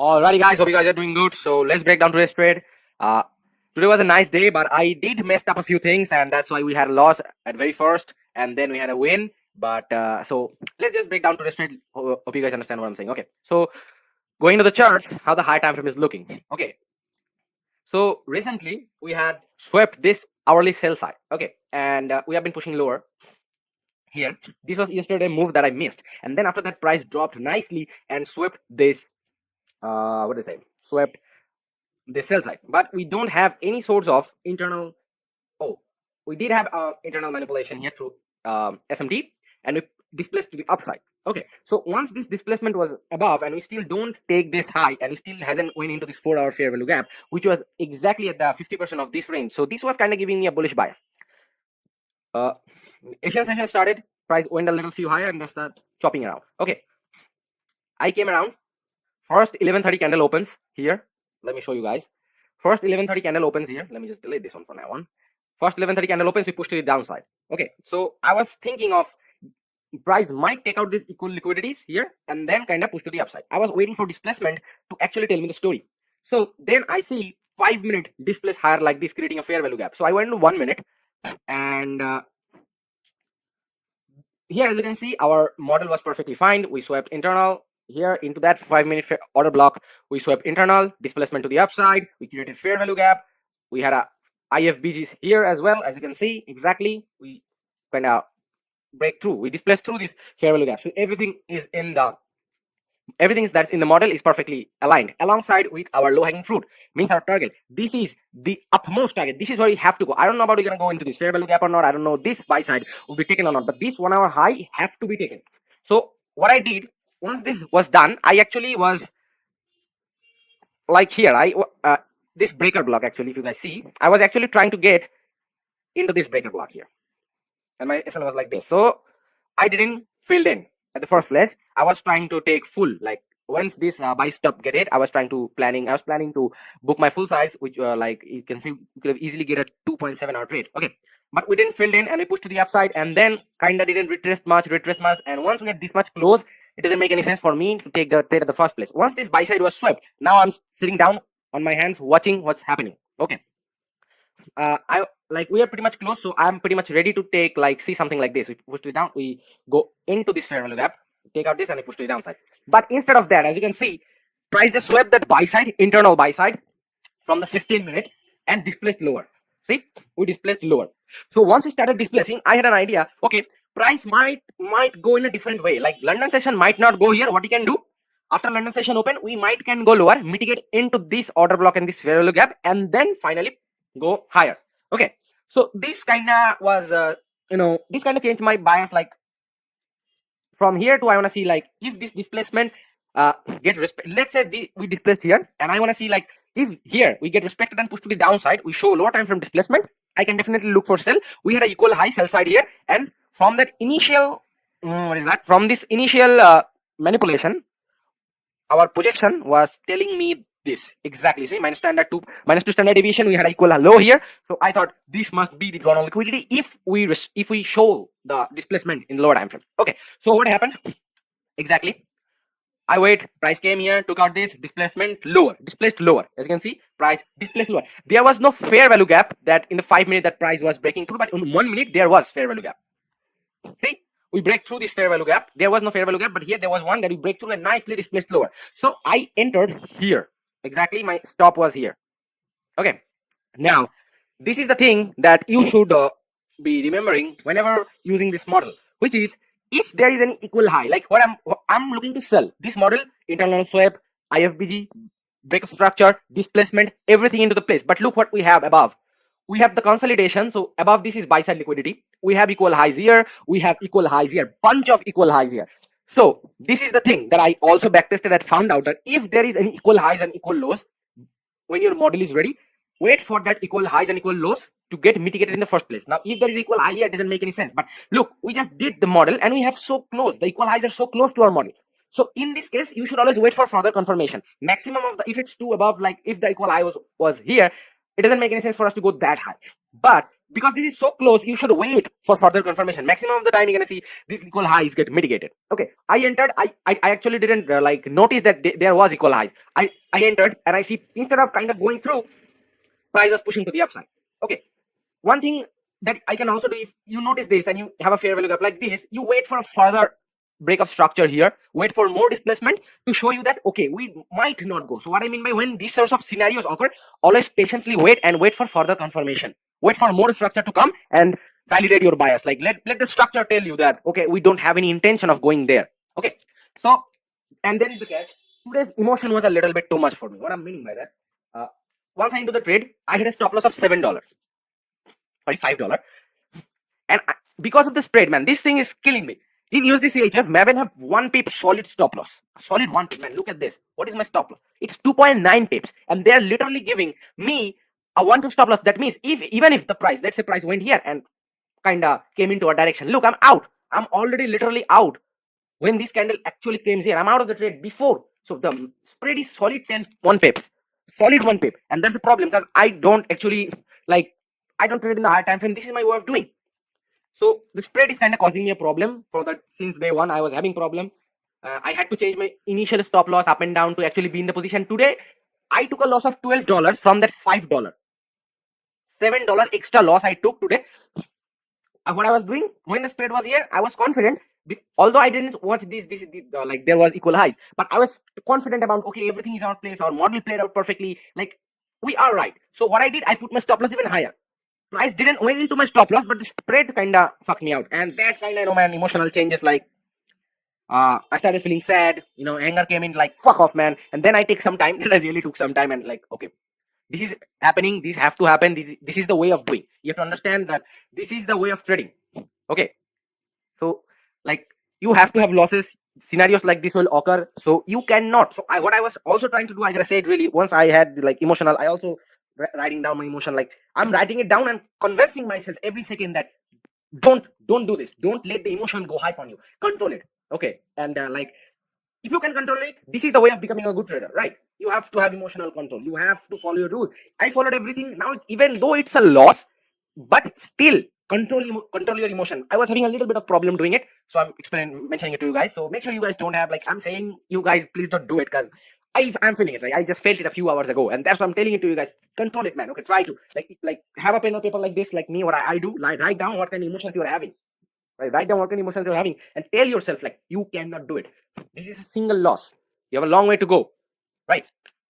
Alrighty, guys. Hope you guys are doing good. So let's break down today's trade. Uh, Today was a nice day, but I did mess up a few things, and that's why we had a loss at very first, and then we had a win. But so let's just break down today's trade. Hope you guys understand what I'm saying. Okay. So going to the charts, how the high time frame is looking. Okay. So recently we had swept this hourly sell side. Okay, and we have been pushing lower here. This was yesterday move that I missed, and then after that price dropped nicely and swept this what do they say, swept the sell side, but we don't have any sorts of internal. Oh, we did have internal manipulation here through SMT, and we displaced to the upside. Okay, so once this displacement was above and we still don't take this high and we still hasn't went into this 4-hour fair value gap, which was exactly at the 50% of this range, so this was kind of giving me a bullish bias. Asian session started, price went a little few higher and then start chopping around. Okay, I came around. First 11:30 candle opens here. Let me show you guys. First 11:30 candle opens here. Let me just delete this one for now on. First 11:30 candle opens, we push to the downside. Okay, so I was thinking of price might take out these equal liquidities here and then kind of push to the upside. I was waiting for displacement to actually tell me the story. So then I see 5-minute displace higher like this, creating a fair value gap. So I went to 1 minute, and here as you can see, our model was perfectly fine. We swept internal here into that 5-minute order block. We swept internal displacement to the upside. We created fair value gap. We had a IFBGs here as well, as you can see. Exactly, we kind of break through. We displaced through this fair value gap. So everything that's in the model is perfectly aligned alongside with our low hanging fruit, means our target. This is the upmost target. This is where you have to go. I don't know about you're gonna go into this fair value gap or not. I don't know this buy side will be taken or not, but this 1 hour high have to be taken. So what I did once this was done, I actually was like here. This breaker block, actually, if you guys see, I was actually trying to get into this breaker block here, and my SL was like this. So I didn't fill in at the first place. I was trying to take full, like once this buy stop get it, I was planning to book my full size, which like you can see, we could have easily get a 2.7 hour trade. Okay, but we didn't fill in and we pushed to the upside, and then kinda didn't retrace much, and once we get this much close, it doesn't make any sense for me to take the trade at the first place. Once this buy side was swept, now I'm sitting down on my hands watching what's happening. Okay, we are pretty much close, so I'm pretty much ready to take, like, see something like this. We push it down, we go into this fair value gap, take out this, and we push to the downside. But instead of that, as you can see, price just swept that buy side, internal buy side, from the 15-minute and displaced lower. See, we displaced lower. So once we started displacing, I had an idea. Okay, price might go in a different way. Like London session might not go here. What you can do after London session open, we can go lower, mitigate into this order block and this fair value gap, and then finally go higher. Okay, so this kind of was this kind of changed my bias. Like from here to, I want to see, like, if this displacement get respect. Let's say we displaced here, and I want to see, like, if here we get respected and pushed to the downside, we show lower time frame displacement, I can definitely look for sell. We had a equal high sell side here, and from that initial from this initial manipulation, our projection was telling me this exactly. See, minus 2 standard deviation, we had equal low here. So I thought this must be the drawn on liquidity if we show the displacement in lower time frame. Okay, so what happened exactly? I wait, price came here, took out this displacement lower, displaced lower. As you can see, price displaced lower. There was no fair value gap that in the 5-minute that price was breaking through, but in 1 minute there was fair value gap. See, we break through this fair value gap. There was no fair value gap, but here there was one that we break through and nicely displaced lower. So I entered here. Exactly, my stop was here. Okay, now this is the thing that you should be remembering whenever using this model, which is, if there is any equal high, like what I'm looking to sell, this model, internal swap, IFBG, break of structure, displacement, everything into the place. But look what we have above. We have the consolidation. So above this is buy side liquidity. We have equal highs here. We have equal highs here. Bunch of equal highs here. So this is the thing that I also backtested and found out, that if there is any equal highs and equal lows, when your model is ready, wait for that equal highs and equal lows to get mitigated in the first place. Now, if there is equal high here, it doesn't make any sense. But look, we just did the model and we have so close. The equal highs are so close to our model. So in this case, you should always wait for further confirmation. Maximum of the, if it's 2 above, like if the equal high was here, it doesn't make any sense for us to go that high. But because this is so close, you should wait for further confirmation. Maximum of the time, you're gonna see these equal highs get mitigated. Okay, I entered. I actually didn't like notice that there was equal highs. I entered and I see instead of kind of going through, price was pushing to the upside. Okay, one thing that I can also do, if you notice this and you have a fair value gap like this, you wait for a further break of structure here, wait for more displacement to show you that okay, we might not go. So what I mean by when these sorts of scenarios occur, always patiently wait and wait for further confirmation. Wait for more structure to come and validate your bias. Like let the structure tell you that okay, we don't have any intention of going there. Okay, so and then is the catch. Today's emotion was a little bit too much for me. What I'm meaning by that, once I into the trade, I hit a stop loss of $7. Sorry, $5. And because of the spread, man, this thing is killing me. In USD CHF, Maven have 1 pip solid stop loss. Solid 1 pip, man. Look at this. What is my stop loss? It's 2.9 pips. And they're literally giving me a 1 pip stop loss. That means even if the price, let's say price went here and kind of came into a direction. Look, I'm out. I'm already literally out. When this candle actually came here, I'm out of the trade before. So the spread is solid 1 pips. Solid 1 pip. And that's the problem because I don't actually like, I don't trade in the higher time frame. This is my way of doing. So the spread is kind of causing me a problem for that. Since day one, I was having problem. I had to change my initial stop loss up and down to actually be in the position. Today, I took a loss of $12 from that $5. $7 extra loss I took today. What I was doing when the spread was here, I was confident. Although I didn't watch this like there was equal highs, but I was confident about okay, everything is out place. Our model played out perfectly. Like we are right. So what I did, I put my stop loss even higher. Price didn't went into my stop loss, but the spread kinda fucked me out, and that kind of man, emotional changes. Like I started feeling sad, anger came in, like fuck off, man. And then I take some time. Then I really took some time and like okay, this is happening. This have to happen. This is the way of doing. You have to understand that this is the way of trading. Okay, so like you have to have losses. Scenarios like this will occur, so you cannot. So what I was also trying to do, I gotta say it really. Once I had like emotional, I also writing down my emotion. Like I'm writing it down and convincing myself every second that don't do this. Don't let the emotion go hype on you. Control it. Okay, and like if you can control it, this is the way of becoming a good trader, right? You have to have emotional control. You have to follow your rules. I followed everything. Now, even though it's a loss, but still control your emotion. I was having a little bit of problem doing it, so I'm mentioning it to you guys. So make sure you guys don't have, like I'm saying, you guys please don't do it because I'm feeling it. Like I just felt it a few hours ago, and that's why I'm telling it to you guys. Control it, man. Okay, try to like have a pen or paper like this, like me. What I do, like write down what kind of emotions you are having. Right, write down what kind of emotions you're having, and tell yourself like you cannot do it. This is a single loss. You have a long way to go, right?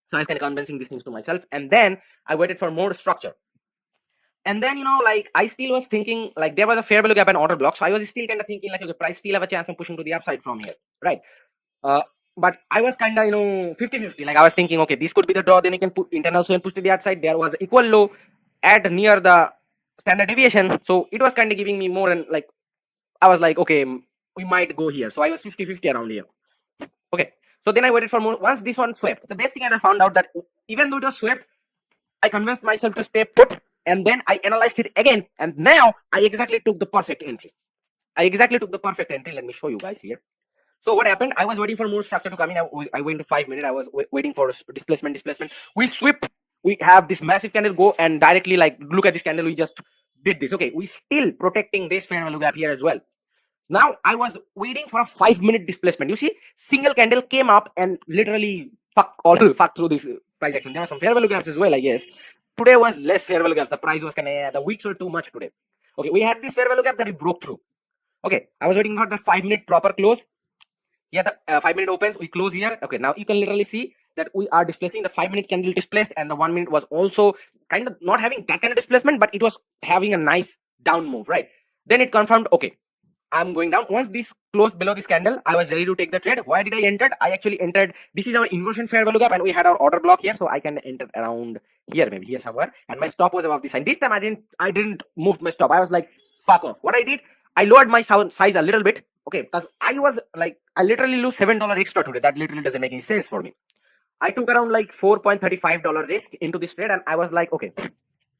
So I was kind of convincing these things to myself, and then I waited for more structure. And then like I still was thinking like there was a fair value gap and order block, so I was still kind of thinking like okay, price still have a chance of pushing to the upside from here, right? But I was kind of 50-50. Like I was thinking okay, this could be the draw, then you can put internal swing and push to the outside. There was equal low at near the standard deviation, so it was kind of giving me more, and like I was like okay, we might go here. So I was 50-50 around here. Okay, so then I waited for more. Once this one swept, the best thing is I found out that even though it was swept, I convinced myself to stay put, and then I analyzed it again, and now I exactly took the perfect entry. Let me show you guys here. So what happened? I was waiting for more structure to come in. I went to 5 minutes. I was waiting for displacement. We sweep. We have this massive candle go and directly like look at this candle. We just did this. Okay, we still protecting this fair value gap here as well. Now I was waiting for a 5-minute displacement. You see, single candle came up and literally fuck through this price action. There were some fair value gaps as well, I guess. Today was less fair value gaps. The price was the weeks were too much today. Okay, we had this fair value gap that we broke through. Okay, I was waiting for the 5-minute proper close. Here the 5-minute opens, we close here. Okay, now you can literally see that we are displacing. The 5-minute candle displaced, and the 1 minute was also kind of not having that kind of displacement, but it was having a nice down move, right? Then it confirmed, okay, I'm going down. Once this closed below this candle, I was ready to take the trade. Why did I enter? I actually entered. This is our inversion fair value gap, and we had our order block here, so I can enter around here, maybe here somewhere. And my stop was above this line. This time I didn't move my stop. I was like, fuck off. What I did, I lowered my size a little bit. Okay, because I was like, I literally lose $7 extra today. That literally doesn't make any sense for me. I took around like $4.35 risk into this trade, and I was like, okay,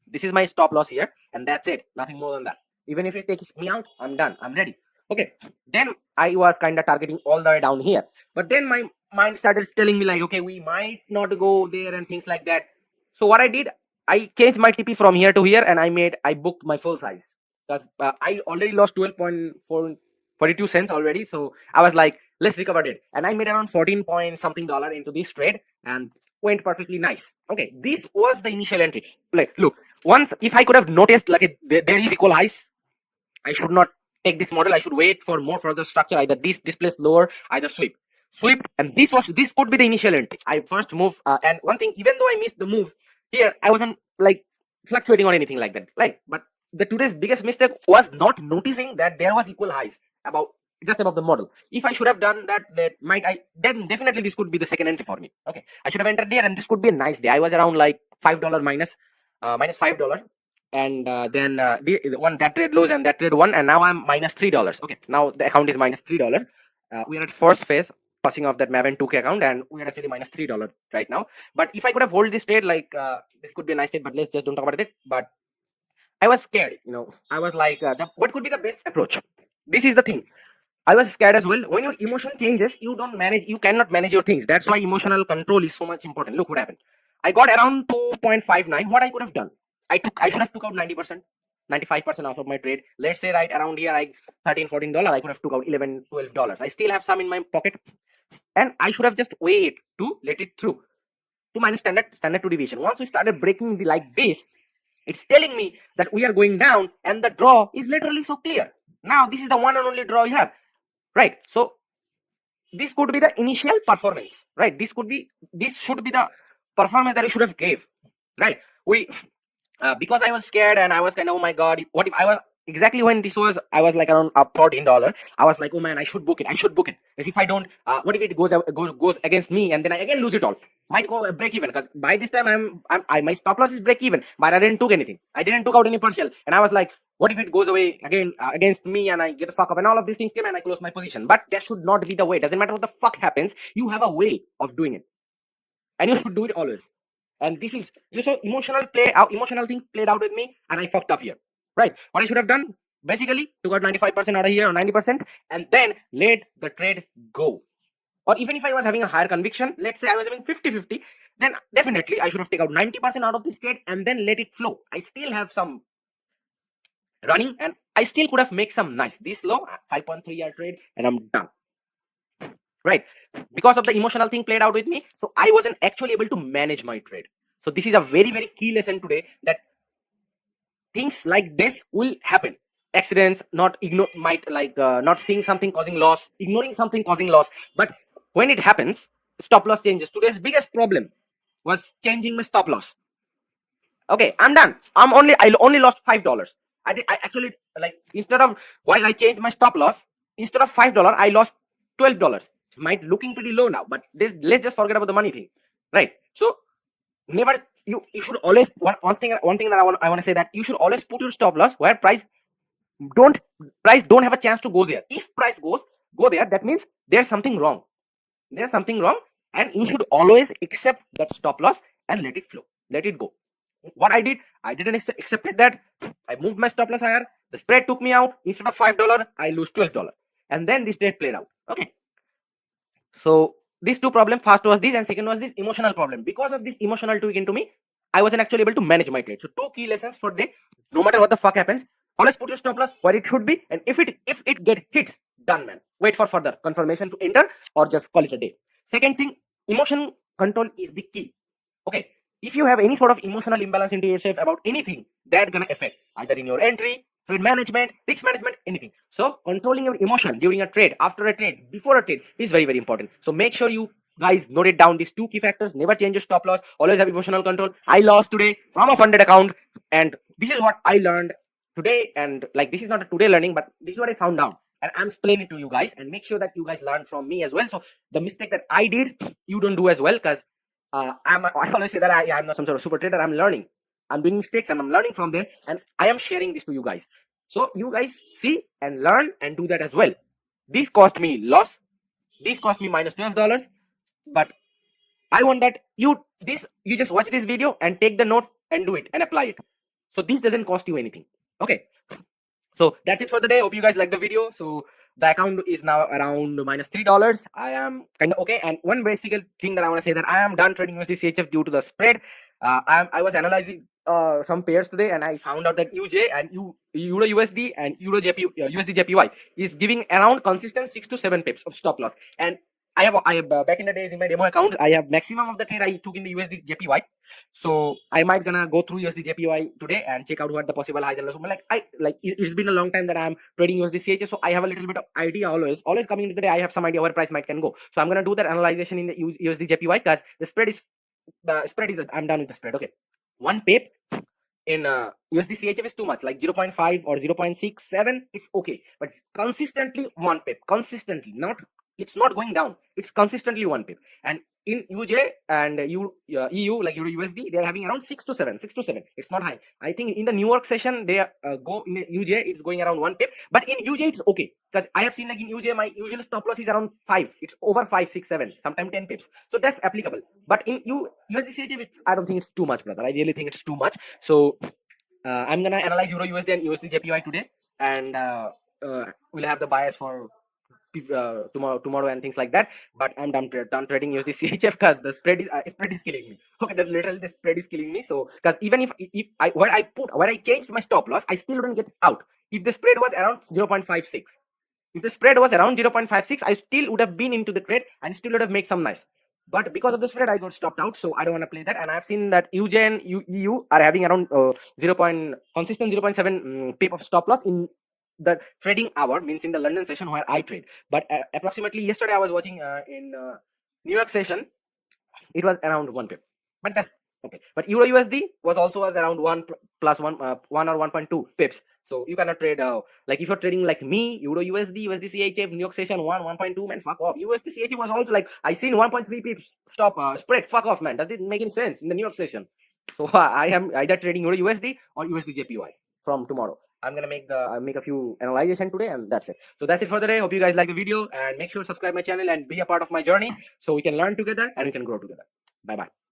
this is my stop loss here, and that's it. Nothing more than that. Even if it takes me out, I'm done. I'm ready. Okay, then I was kind of targeting all the way down here, but then my mind started telling me like, okay, we might not go there and things like that. So what I did, I changed my TP from here to here, and I booked my full size because I already lost 12.42 cents already. So I was like, let's recover it, and I made around 14 point something dollar into this trade, and went perfectly nice. Okay, this was the initial entry. Like, look, once if I could have noticed like there is equal highs, I should not take this model. I should wait for more further structure. Either this displace lower, either sweep, and this could be the initial entry. I first move, and one thing, even though I missed the move here, I wasn't like fluctuating or anything like that. Like, but the today's biggest mistake was not noticing that there was equal highs about just above the model. If I should have done that, then definitely this could be the second entry for me. Okay, I should have entered there, and this could be a nice day. I was around like $5 minus $5, and then the one that trade lose and that trade won, and now I'm minus $3. Okay, now the account is minus $3. We are at first phase passing off that Maven 2K account, and we are actually minus $3 right now. But if I could have hold this trade, like this could be a nice trade, but let's just don't talk about it. But I was scared, I was like, what could be the best approach? This is the thing. I was scared as well. When your emotion changes, you cannot manage your things. That's why emotional control is so much important. Look what happened. I got around 2.59. What I could have done? I should have took out 90%, 95% off of my trade. Let's say right around here, I $13-14. I could have took out $11-12. I still have some in my pocket, and I should have just wait to let it through to minus standard to deviation. Once we started breaking the like this, it's telling me that we are going down, and the draw is literally so clear. Now this is the one and only draw you have, right? So this could be the initial performance, right? This should be the performance that you should have gave, right? Because I was scared, and I was kind of, oh my god, what if I was exactly when this was, I was like around up $14. I was like, oh man, I should book it. Because if I don't, what if it goes against me, and then I again lose it all? Might go break even, because by this time my stop loss is break even, but I didn't took anything. I didn't took out any partial, and I was like, what if it goes away again against me, and I get the fuck up, and all of these things came, and I close my position. But that should not be the way. Doesn't matter what the fuck happens, you have a way of doing it, and you should do it always. And this is emotional thing played out with me, and I fucked up here, right? What I should have done, basically took out 95% out of here, or 90%, and then let the trade go. Or even if I was having a higher conviction, let's say I was having 50-50, then definitely I should have taken out 90% out of this trade and then let it flow. I still have some running, and I still could have made some nice. This low, 5.3 year trade, and I'm done, right? Because of the emotional thing played out with me, so I wasn't actually able to manage my trade. So this is a very, very key lesson today, that things like this will happen. Accidents, not seeing something causing loss, ignoring something causing loss. But when it happens, stop loss changes. Today's biggest problem was changing my stop loss. Okay, I'm done. I only lost $5. I actually, like, instead of, while I changed my stop loss, instead of $5, I lost $12. It might looking pretty low now, but let's just forget about the money thing, right? So never, you should always, one thing that I want to say, that you should always put your stop loss where price don't have a chance to go there. If price go there, that means there's something wrong. And you should always accept that stop loss and let it flow, let it go. What I did, I didn't accept that. I moved my stop loss higher. The spread took me out. Instead of $5, I lose $12, and then this trade played out. Okay, so these two problems, first was this, and second was this emotional problem. Because of this emotional tweak into me, I wasn't actually able to manage my trade. So two key lessons for the, no matter what the fuck happens, always put your stop loss where it should be, and if it get hits, done, man. Wait for further confirmation to enter, or just call it a day. Second thing, emotion control is the key. Okay, if you have any sort of emotional imbalance into yourself about anything, that's gonna affect either in your entry, trade management, risk management, anything. So controlling your emotion during a trade, after a trade, before a trade is very, very important. So make sure you guys note it down, these two key factors. Never change your stop loss, always have emotional control. I lost today from a funded account, and this is what I learned today. And like, this is not a today learning, but this is what I found out, and I'm explaining to you guys, and make sure that you guys learn from me as well. So the mistake that I did, you don't do as well, because I always say that I'm not some sort of super trader. I'm learning. I'm doing mistakes, and I'm learning from them, and I am sharing this to you guys. So you guys see and learn and do that as well. This cost me loss. This cost me minus $12. But I want that you just watch this video and take the note and do it and apply it. So this doesn't cost you anything. Okay. So that's it for the day. Hope you guys like the video. So the account is now around minus $3. I am kind of okay. And one basic thing that I want to say, that I am done trading USD CHF due to the spread. I was analyzing some pairs today, and I found out that UJ and Euro USD and Euro USD JPY is giving around consistent 6 to 7 pips of stop loss. And I have back in the days in my demo account, I have maximum of the trade I took in the USD JPY. So I might gonna go through USD JPY today and check out what the possible highs and lows. It's been a long time that I'm trading USD CHF, so I have a little bit of idea always coming into the day. I have some idea where price might can go. So I'm gonna do that analyzation in the USD JPY because the spread is I'm done with the spread. Okay, one pip in USD CHF is too much, like 0.5 or 0.67. It's okay, but it's consistently one pip, consistently, not it's not going down. It's consistently one pip. And in UJ and EU, like Euro USD, they're having around 6 to 7, 6 to 7. It's not high. I think in the New York session, they go in UJ, it's going around one pip, but in UJ, it's okay because I have seen like in UJ, my usual stop loss is around 5. It's over 5, 6, 7, sometimes 10 pips. So that's applicable. But in USD CHF, I don't think it's too much, brother. I really think it's too much. So I'm gonna analyze Euro USD and USD JPY today, and we'll have the bias for tomorrow and things like that. But I'm done trading USD CHF because the spread is killing me. Okay, literally the spread is killing me. So because even if I changed my stop loss, I still wouldn't get out. If the spread was around 0.56, I still would have been into the trade and still would have made some nice. But because of the spread, I got stopped out, so I don't want to play that. And I've seen that UJ and EU are having around consistent 0.7 pip of stop loss in the trading hour, means in the London session where I trade. But approximately yesterday I was watching in New York session, it was around 1 pip. But that's okay. But Euro USD was around 1 plus 1 or 1.2 pips. So you cannot trade like if you're trading like me, Euro USD, USD CHF, New York session 1.2, man, fuck off. USD CHF was also like I seen 1.3 pips stop spread. Fuck off, man. That didn't make any sense in the New York session. So I am either trading Euro USD or USD JPY from tomorrow. I'm gonna make a few analyzation today, and that's it. So that's it for the day. Hope you guys like the video, and make sure to subscribe my channel and be a part of my journey so we can learn together and we can grow together. Bye bye.